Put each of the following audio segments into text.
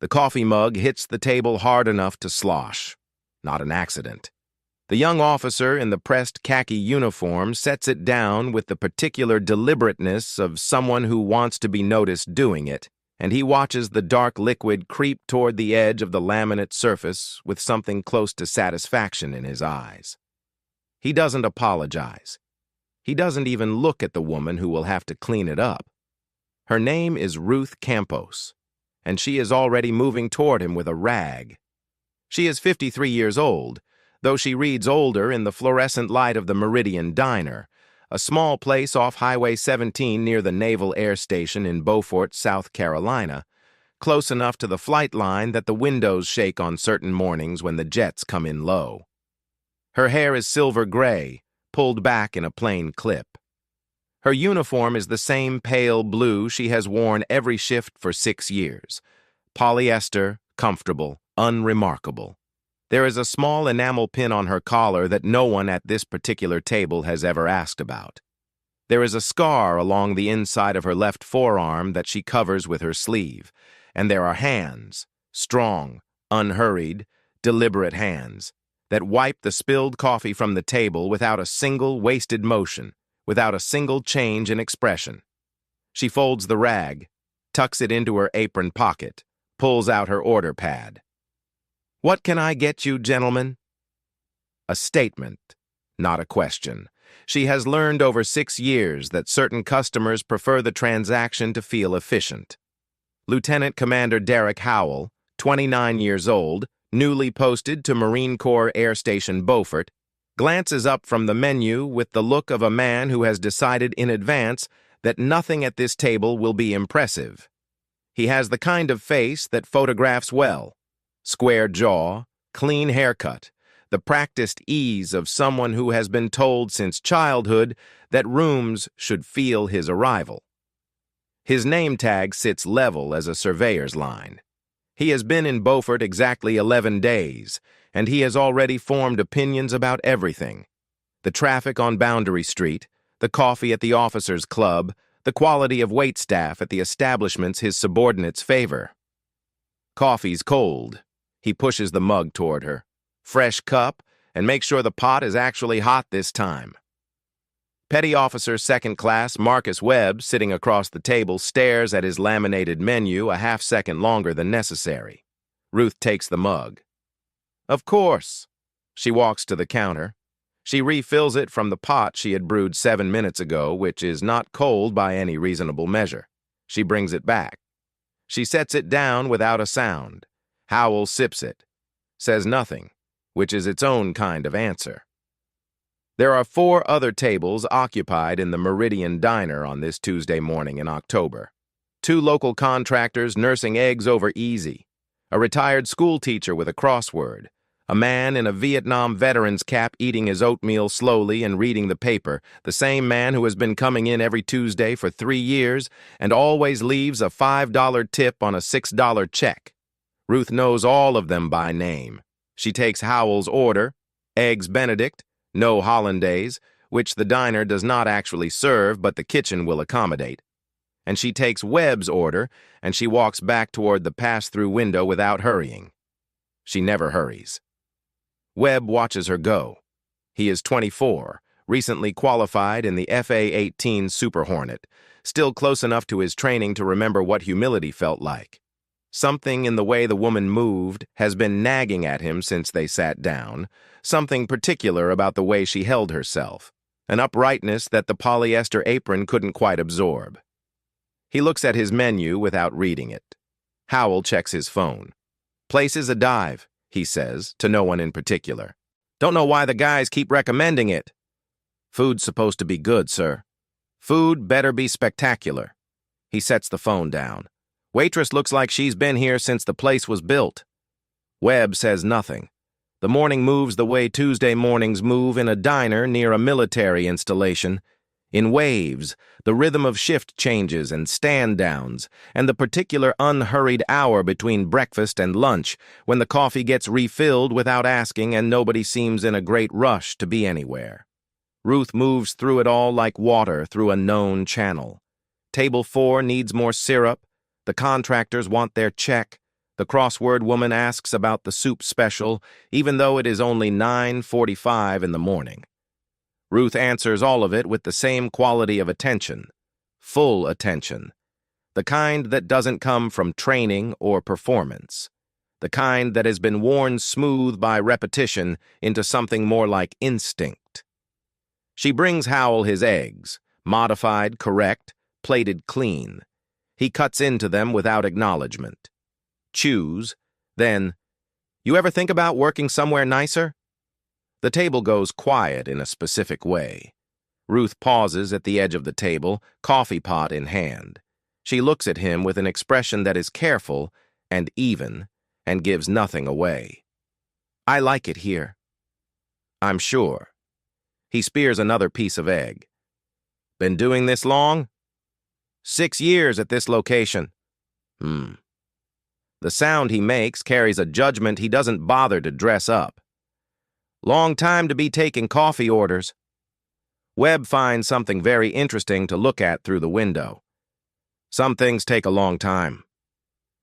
The coffee mug hits the table hard enough to slosh. Not an accident. The young officer in the pressed khaki uniform sets it down with the particular deliberateness of someone who wants to be noticed doing it, and he watches the dark liquid creep toward the edge of the laminate surface with something close to satisfaction in his eyes. He doesn't apologize. He doesn't even look at the woman who will have to clean it up. Her name is Ruth Campos, and she is already moving toward him with a rag. She is 53 years old, though she reads older in the fluorescent light of the Meridian Diner, a small place off Highway 17 near the Naval Air Station in Beaufort, South Carolina, close enough to the flight line that the windows shake on certain mornings when the jets come in low. Her hair is silver gray, pulled back in a plain clip. Her uniform is the same pale blue she has worn every shift for 6 years. Polyester, comfortable, unremarkable. There is a small enamel pin on her collar that no one at this particular table has ever asked about. There is a scar along the inside of her left forearm that she covers with her sleeve, and there are hands, strong, unhurried, deliberate hands, that wipe the spilled coffee from the table without a single wasted motion, without a single change in expression. She folds the rag, tucks it into her apron pocket, pulls out her order pad. "What can I get you, gentlemen?" A statement, not a question. She has learned over 6 years that certain customers prefer the transaction to feel efficient. Lieutenant Commander Derek Howell, 29 years old, newly posted to Marine Corps Air Station Beaufort, glances up from the menu with the look of a man who has decided in advance that nothing at this table will be impressive. He has the kind of face that photographs well. Square jaw, clean haircut, the practiced ease of someone who has been told since childhood that rooms should feel his arrival. His name tag sits level as a surveyor's line. He has been in Beaufort exactly 11 days, and he has already formed opinions about everything. The traffic on Boundary Street, the coffee at the officers' club, the quality of waitstaff at the establishments his subordinates favor. Coffee's cold. He pushes the mug toward her. Fresh cup, and make sure the pot is actually hot this time. Petty Officer Second Class Marcus Webb, sitting across the table, stares at his laminated menu a half-second longer than necessary. Ruth takes the mug. "Of course." She walks to the counter. She refills it from the pot she had brewed 7 minutes ago, which is not cold by any reasonable measure. She brings it back. She sets it down without a sound. Howell sips it, says nothing, which is its own kind of answer. There are 4 other tables occupied in the Meridian Diner on this Tuesday morning in October. 2 local contractors nursing eggs over easy, a retired school teacher with a crossword, a man in a Vietnam veteran's cap eating his oatmeal slowly and reading the paper, the same man who has been coming in every Tuesday for 3 years and always leaves a $5 tip on a $6 check. Ruth knows all of them by name. She takes Howell's order, eggs Benedict, no hollandaise, which the diner does not actually serve but the kitchen will accommodate. And she takes Webb's order, and she walks back toward the pass-through window without hurrying. She never hurries. Webb watches her go. He is 24, recently qualified in the F-18s Super Hornet, still close enough to his training to remember what humility felt like. Something in the way the woman moved has been nagging at him since they sat down, something particular about the way she held herself, an uprightness that the polyester apron couldn't quite absorb. He looks at his menu without reading it. Howell checks his phone. "Place is a dive," he says, to no one in particular. "Don't know why the guys keep recommending it." "Food's supposed to be good, sir." "Food better be spectacular." He sets the phone down. "Waitress looks like she's been here since the place was built." Webb says nothing. The morning moves the way Tuesday mornings move in a diner near a military installation. In waves, the rhythm of shift changes and stand-downs, and the particular unhurried hour between breakfast and lunch, when the coffee gets refilled without asking and nobody seems in a great rush to be anywhere. Ruth moves through it all like water through a known channel. Table 4 needs more syrup. The contractors want their check. The crossword woman asks about the soup special, even though it is only 9:45 in the morning. Ruth answers all of it with the same quality of attention, full attention, the kind that doesn't come from training or performance, the kind that has been worn smooth by repetition into something more like instinct. She brings Howell his eggs, modified, correct, plated clean. He cuts into them without acknowledgement. Chews, then, "You ever think about working somewhere nicer?" The table goes quiet in a specific way. Ruth pauses at the edge of the table, coffee pot in hand. She looks at him with an expression that is careful and even and gives nothing away. "I like it here." "I'm sure." He spears another piece of egg. "Been doing this long?" 6 years at this location." The sound he makes carries a judgment he doesn't bother to dress up. "Long time to be taking coffee orders." Webb finds something very interesting to look at through the window. Some things take a long time.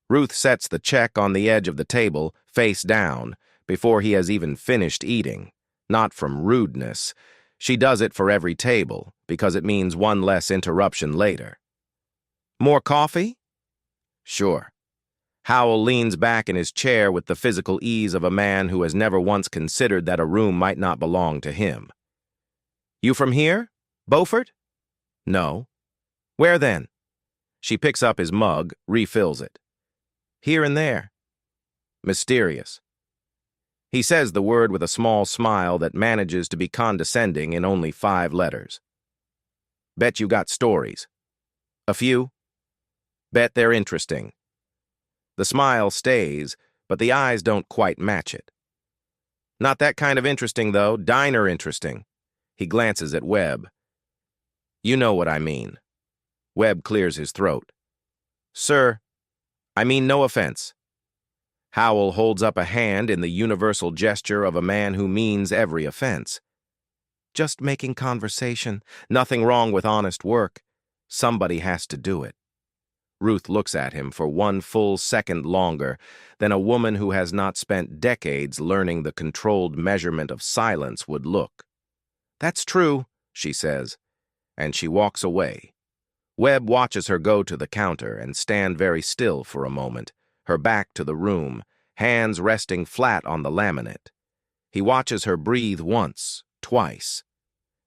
Ruth sets the check on the edge of the table, face down, before he has even finished eating. Not from rudeness. She does it for every table, because it means one less interruption later. "More coffee?" "Sure." Howell leans back in his chair with the physical ease of a man who has never once considered that a room might not belong to him. "You from here? Beaufort?" "No." "Where then?" She picks up his mug, refills it. "Here and there." "Mysterious." He says the word with a small smile that manages to be condescending in only 5 letters. "Bet you got stories." "A few." "Bet they're interesting." The smile stays, but the eyes don't quite match it. "Not that kind of interesting, though. Diner interesting." He glances at Webb. "You know what I mean." Webb clears his throat. "Sir, I mean no offense." Howell holds up a hand in the universal gesture of a man who means every offense. "Just making conversation. Nothing wrong with honest work. Somebody has to do it." Ruth looks at him for 1 full second longer than a woman who has not spent decades learning the controlled measurement of silence would look. "That's true," she says, and she walks away. Webb watches her go to the counter and stand very still for a moment, her back to the room, hands resting flat on the laminate. He watches her breathe once, twice.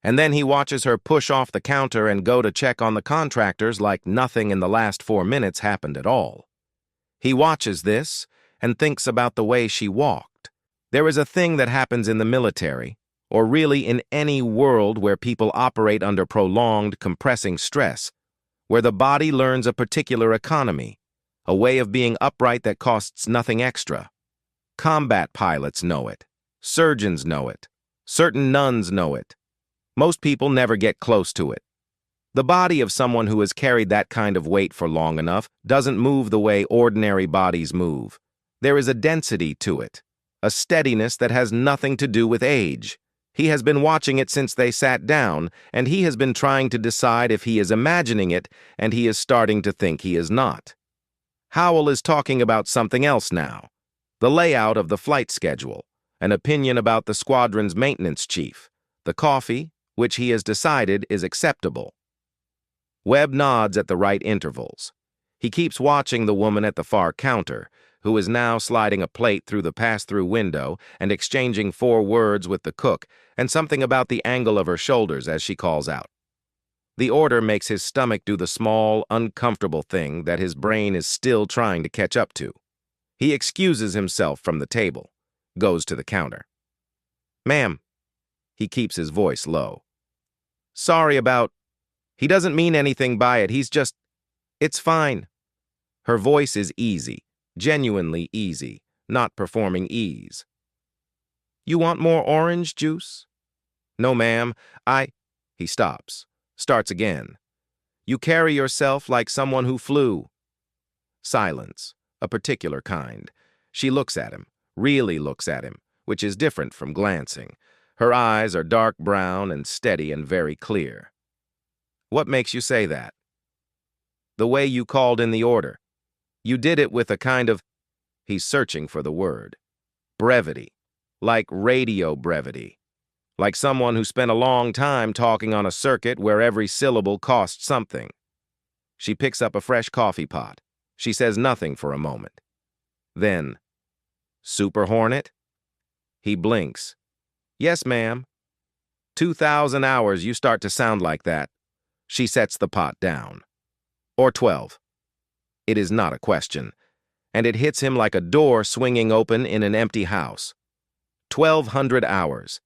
And then he watches her push off the counter and go to check on the contractors like nothing in the last 4 minutes happened at all. He watches this and thinks about the way she walked. There is a thing that happens in the military, or really in any world where people operate under prolonged, compressing stress, where the body learns a particular economy, a way of being upright that costs nothing extra. Combat pilots know it. Surgeons know it. Certain nuns know it. Most people never get close to it. The body of someone who has carried that kind of weight for long enough doesn't move the way ordinary bodies move. There is a density to it, a steadiness that has nothing to do with age. He has been watching it since they sat down, and he has been trying to decide if he is imagining it, and he is starting to think he is not. Howell is talking about something else now. The layout of the flight schedule, an opinion about the squadron's maintenance chief, the coffee, which he has decided is acceptable. Webb nods at the right intervals. He keeps watching the woman at the far counter, who is now sliding a plate through the pass-through window and exchanging 4 words with the cook and something about the angle of her shoulders as she calls out. The order makes his stomach do the small, uncomfortable thing that his brain is still trying to catch up to. He excuses himself from the table, goes to the counter. "Ma'am." He keeps his voice low. "Sorry about—" He doesn't mean anything by it, he's just— "It's fine." Her voice is easy, genuinely easy, not performing ease. "You want more orange juice?" "No, ma'am, He stops, starts again. "You carry yourself like someone who flew." Silence, a particular kind. She looks at him, really looks at him, which is different from glancing. Her eyes are dark brown and steady and very clear. "What makes you say that?" "The way you called in the order. You did it with a kind of—" He's searching for the word. Brevity. Like radio brevity. Like someone who spent a long time talking on a circuit where every syllable cost something. She picks up a fresh coffee pot. She says nothing for a moment. Then, Super Hornet? He blinks. Yes, ma'am. 2,000 hours you start to sound like that. She sets the pot down. Or 12. It is not a question, and it hits him like a door swinging open in an empty house. 1,200 hours.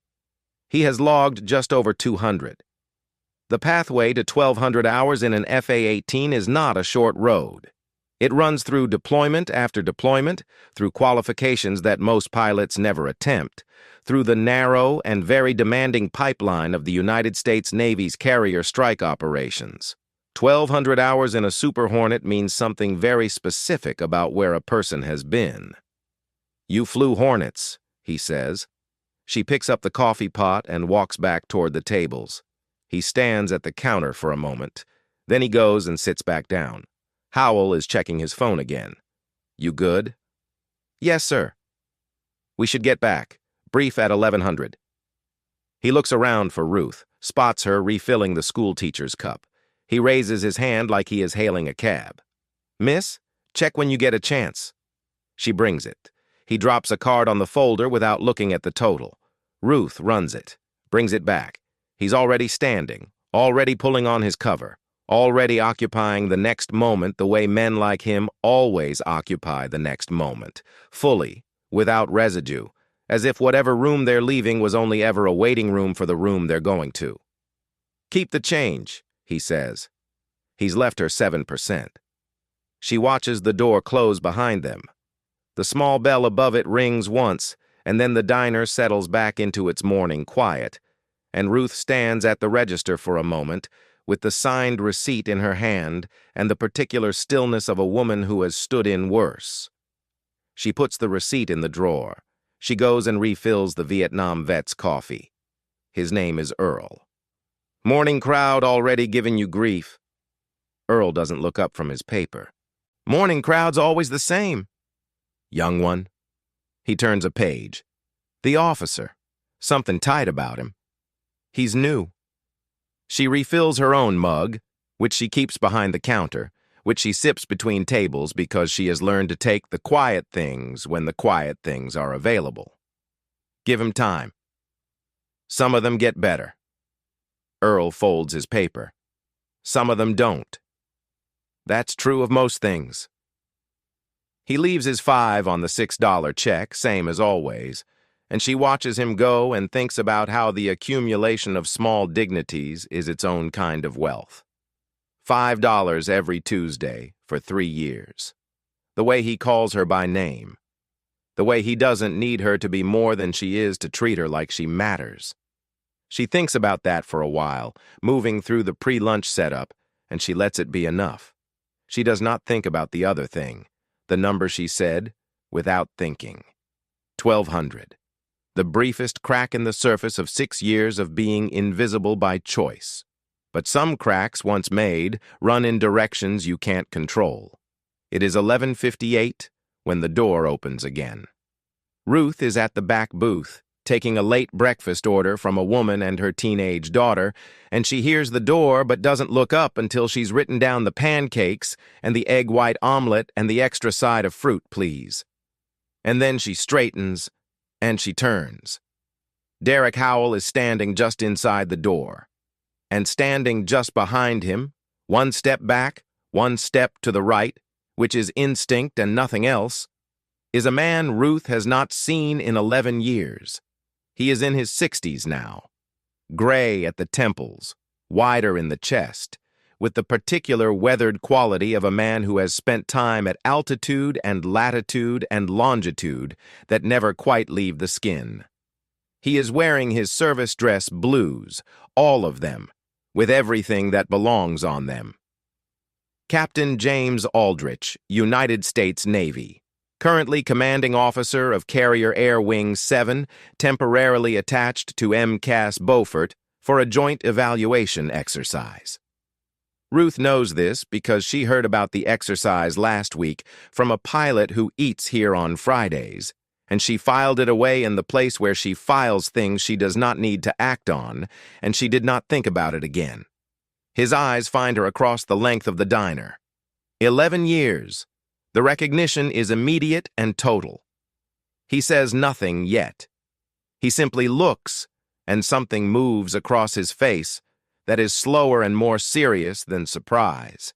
He has logged just over 200. The pathway to 1,200 hours in an F-18 is not a short road. It runs through deployment after deployment, through qualifications that most pilots never attempt, through the narrow and very demanding pipeline of the United States Navy's carrier strike operations. 1,200 hours in a Super Hornet means something very specific about where a person has been. You flew Hornets, he says. She picks up the coffee pot and walks back toward the tables. He stands at the counter for a moment. Then he goes and sits back down. Howell is checking his phone again. You good? Yes, sir. We should get back. Brief at 1100. He looks around for Ruth, spots her refilling the schoolteacher's cup. He raises his hand like he is hailing a cab. Miss, check when you get a chance. She brings it. He drops a card on the folder without looking at the total. Ruth runs it, brings it back. He's already standing, already pulling on his cover, already occupying the next moment the way men like him always occupy the next moment, fully, without residue, as if whatever room they're leaving was only ever a waiting room for the room they're going to. Keep the change, he says. He's left her 7%. She watches the door close behind them. The small bell above it rings once, and then the diner settles back into its morning quiet, and Ruth stands at the register for a moment, with the signed receipt in her hand and the particular stillness of a woman who has stood in worse. She puts the receipt in the drawer. She goes and refills the Vietnam vet's coffee. His name is Earl. Morning crowd already giving you grief. Earl doesn't look up from his paper. Morning crowd's always the same. Young one. He turns a page. The officer. Something tight about him. He's new. She refills her own mug, which she keeps behind the counter, which she sips between tables because she has learned to take the quiet things when the quiet things are available. Give him time. Some of them get better. Earl folds his paper. Some of them don't. That's true of most things. He leaves his 5 on the $6 check, same as always, and she watches him go and thinks about how the accumulation of small dignities is its own kind of wealth. $5 every Tuesday for 3 years. The way he calls her by name. The way he doesn't need her to be more than she is to treat her like she matters. She thinks about that for a while, moving through the pre-lunch setup, and she lets it be enough. She does not think about the other thing, the number she said, without thinking. 1,200. The briefest crack in the surface of 6 years of being invisible by choice. But some cracks, once made, run in directions you can't control. It is 11:58 when the door opens again. Ruth is at the back booth, taking a late breakfast order from a woman and her teenage daughter, and she hears the door but doesn't look up until she's written down the pancakes and the egg white omelet and the extra side of fruit, please. And then she straightens, and she turns. Derek Howell is standing just inside the door. And standing just behind him, one step back, one step to the right, which is instinct and nothing else, is a man Ruth has not seen in 11 years. He is in his 60s now, gray at the temples, wider in the chest, with the particular weathered quality of a man who has spent time at altitude and latitude and longitude that never quite leave the skin. He is wearing his service dress blues, all of them, with everything that belongs on them. Captain James Aldrich, United States Navy, currently commanding officer of Carrier Air Wing 7, temporarily attached to MCAS Beaufort for a joint evaluation exercise. Ruth knows this because she heard about the exercise last week from a pilot who eats here on Fridays, and she filed it away in the place where she files things she does not need to act on, and she did not think about it again. His eyes find her across the length of the diner. 11 years. The recognition is immediate and total. He says nothing yet. He simply looks, and something moves across his face that is slower and more serious than surprise.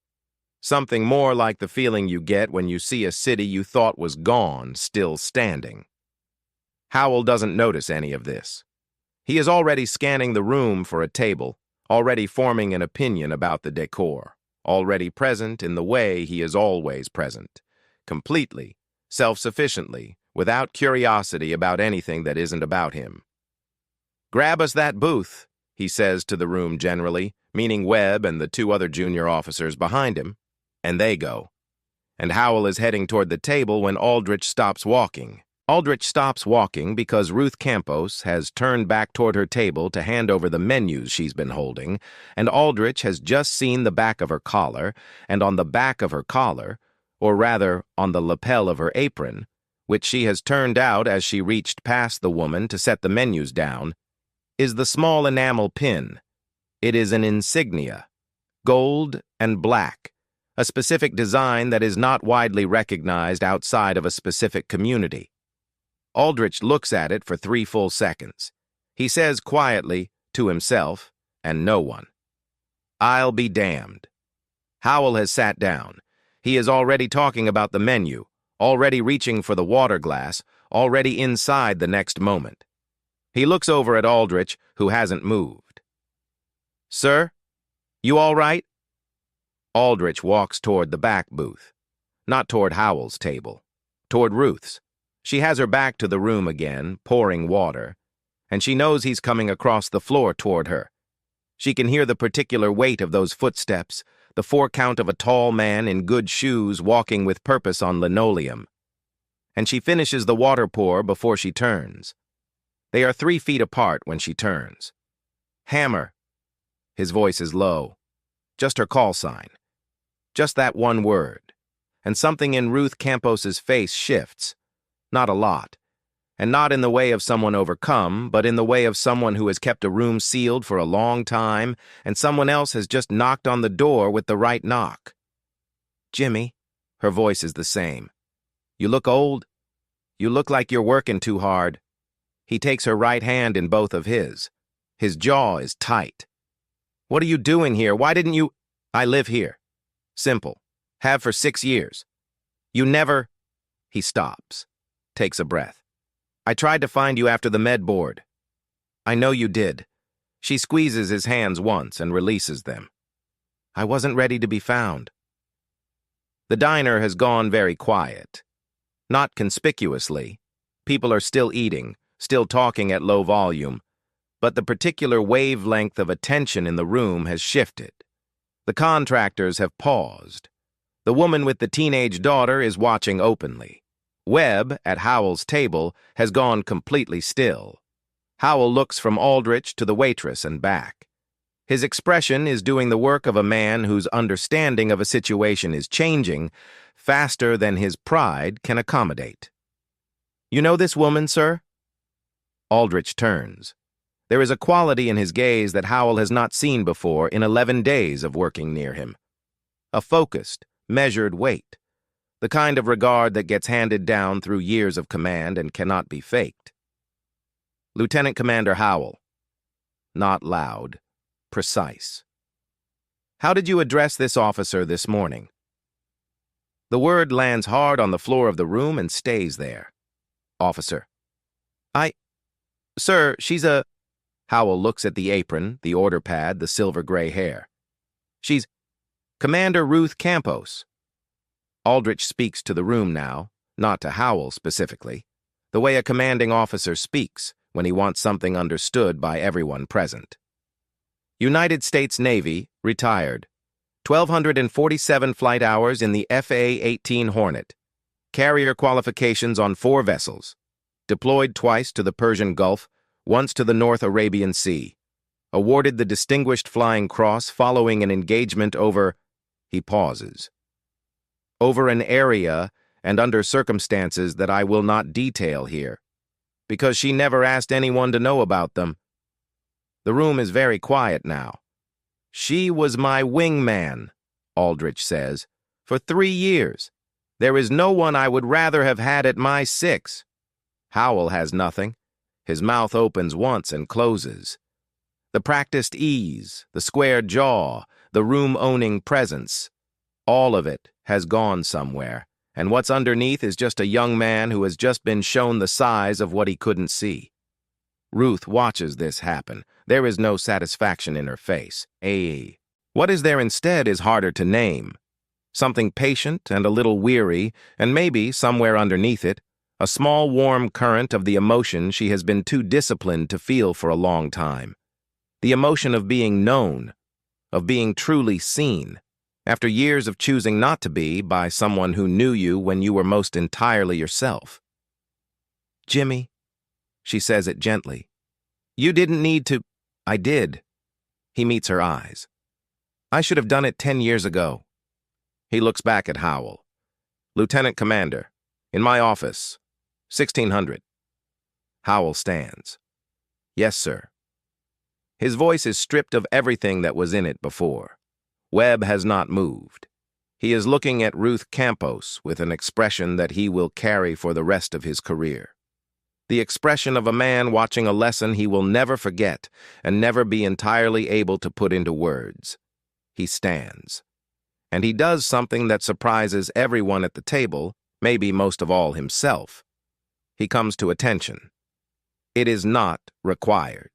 Something more like the feeling you get when you see a city you thought was gone still standing. Howell doesn't notice any of this. He is already scanning the room for a table, already forming an opinion about the decor, already present in the way he is always present, completely, self-sufficiently, without curiosity about anything that isn't about him. "Grab us that booth," he says to the room generally, meaning Webb and the two other junior officers behind him, and they go. And Howell is heading toward the table when Aldrich stops walking. Aldrich stops walking because Ruth Campos has turned back toward her table to hand over the menus she's been holding, and Aldrich has just seen the back of her collar, and on the back of her collar, or rather on the lapel of her apron, which she has turned out as she reached past the woman to set the menus down, is the small enamel pin. It is an insignia, gold and black, a specific design that is not widely recognized outside of a specific community. Aldrich looks at it for 3 full seconds. He says quietly, to himself, and no one, "I'll be damned." Howell has sat down. He is already talking about the menu, already reaching for the water glass, already inside the next moment. He looks over at Aldrich, who hasn't moved. "Sir, you all right?" Aldrich walks toward the back booth, not toward Howell's table, toward Ruth's. She has her back to the room again, pouring water, and she knows he's coming across the floor toward her. She can hear the particular weight of those footsteps, the 4 count of a tall man in good shoes walking with purpose on linoleum. And she finishes the water pour before she turns. They are 3 feet apart when she turns. "Hammer." His voice is low. Just her call sign. Just that one word. And something in Ruth Campos's face shifts. Not a lot. And not in the way of someone overcome, but in the way of someone who has kept a room sealed for a long time, and someone else has just knocked on the door with the right knock. "Jimmy," her voice is the same. "You look old. You look like you're working too hard." He takes her right hand in both of his. His jaw is tight. "What are you doing here? Why didn't you—" "I live here. Simple. Have for 6 years. You never—" He stops. Takes a breath. "I tried to find you after the med board." "I know you did." She squeezes his hands once and releases them. "I wasn't ready to be found." The diner has gone very quiet. Not conspicuously. People are still eating, still talking at low volume, but the particular wavelength of attention in the room has shifted. The contractors have paused. The woman with the teenage daughter is watching openly. Webb, at Howell's table, has gone completely still. Howell looks from Aldrich to the waitress and back. His expression is doing the work of a man whose understanding of a situation is changing faster than his pride can accommodate. "You know this woman, sir?" Aldrich turns. There is a quality in his gaze that Howell has not seen before in 11 days of working near him. A focused, measured weight. The kind of regard that gets handed down through years of command and cannot be faked. "Lieutenant Commander Howell." Not loud, precise. "How did you address this officer this morning?" The word lands hard on the floor of the room and stays there. "Officer." Sir, she's a—" Howell looks at the apron, the order pad, the silver-gray hair. "She's Commander Ruth Campos." Aldrich speaks to the room now, not to Howell specifically, the way a commanding officer speaks when he wants something understood by everyone present. United States Navy, retired. 1,247 flight hours in the F-18 Hornet. Carrier qualifications on 4 vessels. Deployed twice to the Persian Gulf, once to the North Arabian Sea. awarded the Distinguished Flying Cross following an engagement over, he pauses, over an area and under circumstances that I will not detail here, because she never asked anyone to know about them. The room is very quiet now. She was my wingman, Aldrich says, for 3 years. There is no one I would rather have had at my 6. Howell has nothing. His mouth opens once and closes. The practiced ease, the square jaw, the room-owning presence, all of it has gone somewhere, and what's underneath is just a young man who has just been shown the size of what he couldn't see. Ruth watches this happen. There is no satisfaction in her face. What is there instead is harder to name. Something patient and a little weary, and maybe, somewhere underneath it, a small warm current of the emotion she has been too disciplined to feel for a long time. The emotion of being known, of being truly seen, after years of choosing not to be by someone who knew you when you were most entirely yourself. Jimmy, she says it gently. You didn't need to. I did. He meets her eyes. I should have done it 10 years ago. He looks back at Howell. Lieutenant Commander, in my office, 1600. Howell stands. Yes, sir. His voice is stripped of everything that was in it before. Webb has not moved. He is looking at Ruth Campos with an expression that he will carry for the rest of his career. The expression of a man watching a lesson he will never forget and never be entirely able to put into words. He stands. And he does something that surprises everyone at the table, maybe most of all himself. He comes to attention. It is not required.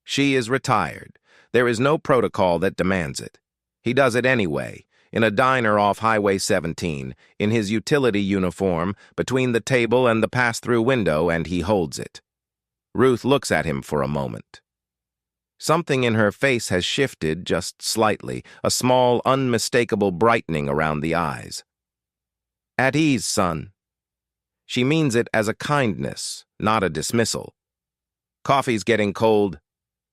She is retired. There is no protocol that demands it. He does it anyway, in a diner off Highway 17, in his utility uniform, between the table and the pass-through window, and he holds it. Ruth looks at him for a moment. Something in her face has shifted just slightly, a small, unmistakable brightening around the eyes. At ease, son. She means it as a kindness, not a dismissal. Coffee's getting cold.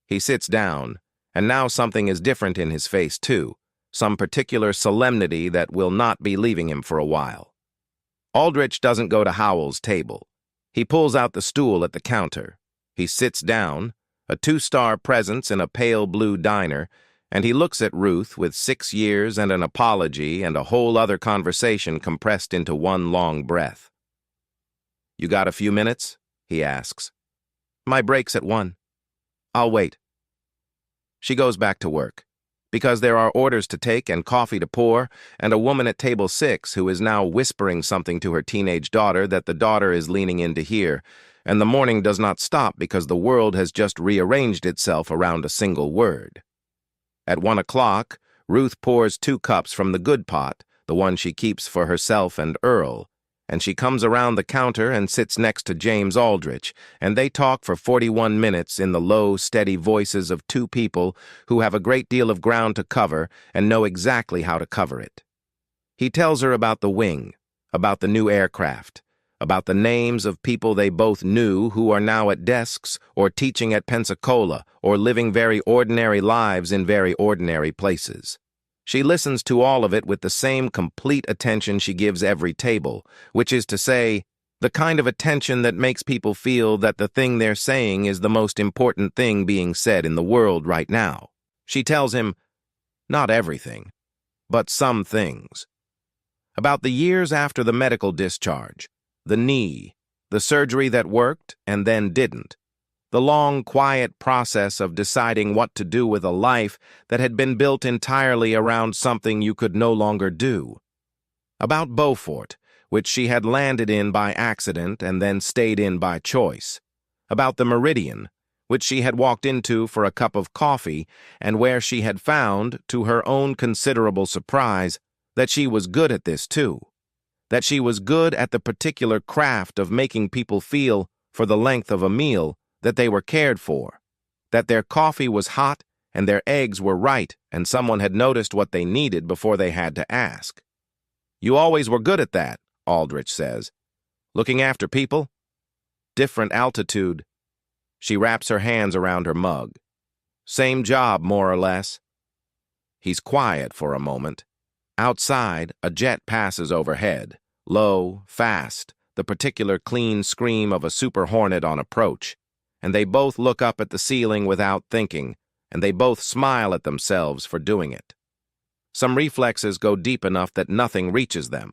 He sits down, and now something is different in his face, too, some particular solemnity that will not be leaving him for a while. Aldrich doesn't go to Howell's table. He pulls out the stool at the counter. He sits down, a 2-star presence in a pale blue diner, and he looks at Ruth with 6 years and an apology and a whole other conversation compressed into one long breath. You got a few minutes? He asks. My break's at 1. I'll wait. She goes back to work, because there are orders to take and coffee to pour, and a woman at table 6 who is now whispering something to her teenage daughter that the daughter is leaning in to hear, and the morning does not stop because the world has just rearranged itself around a single word. At 1 o'clock, Ruth pours 2 cups from the good pot, the one she keeps for herself and Earl, and she comes around the counter and sits next to James Aldrich, and they talk for 41 minutes in the low, steady voices of 2 people who have a great deal of ground to cover and know exactly how to cover it. He tells her about the wing, about the new aircraft, about the names of people they both knew who are now at desks or teaching at Pensacola or living very ordinary lives in very ordinary places. She listens to all of it with the same complete attention she gives every table, which is to say, the kind of attention that makes people feel that the thing they're saying is the most important thing being said in the world right now. She tells him, not everything, but some things. About the years after the medical discharge, the knee, the surgery that worked and then didn't, the long, quiet process of deciding what to do with a life that had been built entirely around something you could no longer do. About Beaufort, which she had landed in by accident and then stayed in by choice. About the Meridian, which she had walked into for a cup of coffee and where she had found, to her own considerable surprise, that she was good at this too. That she was good at the particular craft of making people feel, for the length of a meal, that they were cared for, that their coffee was hot and their eggs were right and someone had noticed what they needed before they had to ask. You always were good at that, Aldrich says. Looking after people? Different altitude. She wraps her hands around her mug. Same job, more or less. He's quiet for a moment. Outside, a jet passes overhead, low, fast, the particular clean scream of a Super Hornet on approach, and they both look up at the ceiling without thinking, and they both smile at themselves for doing it. Some reflexes go deep enough that nothing reaches them.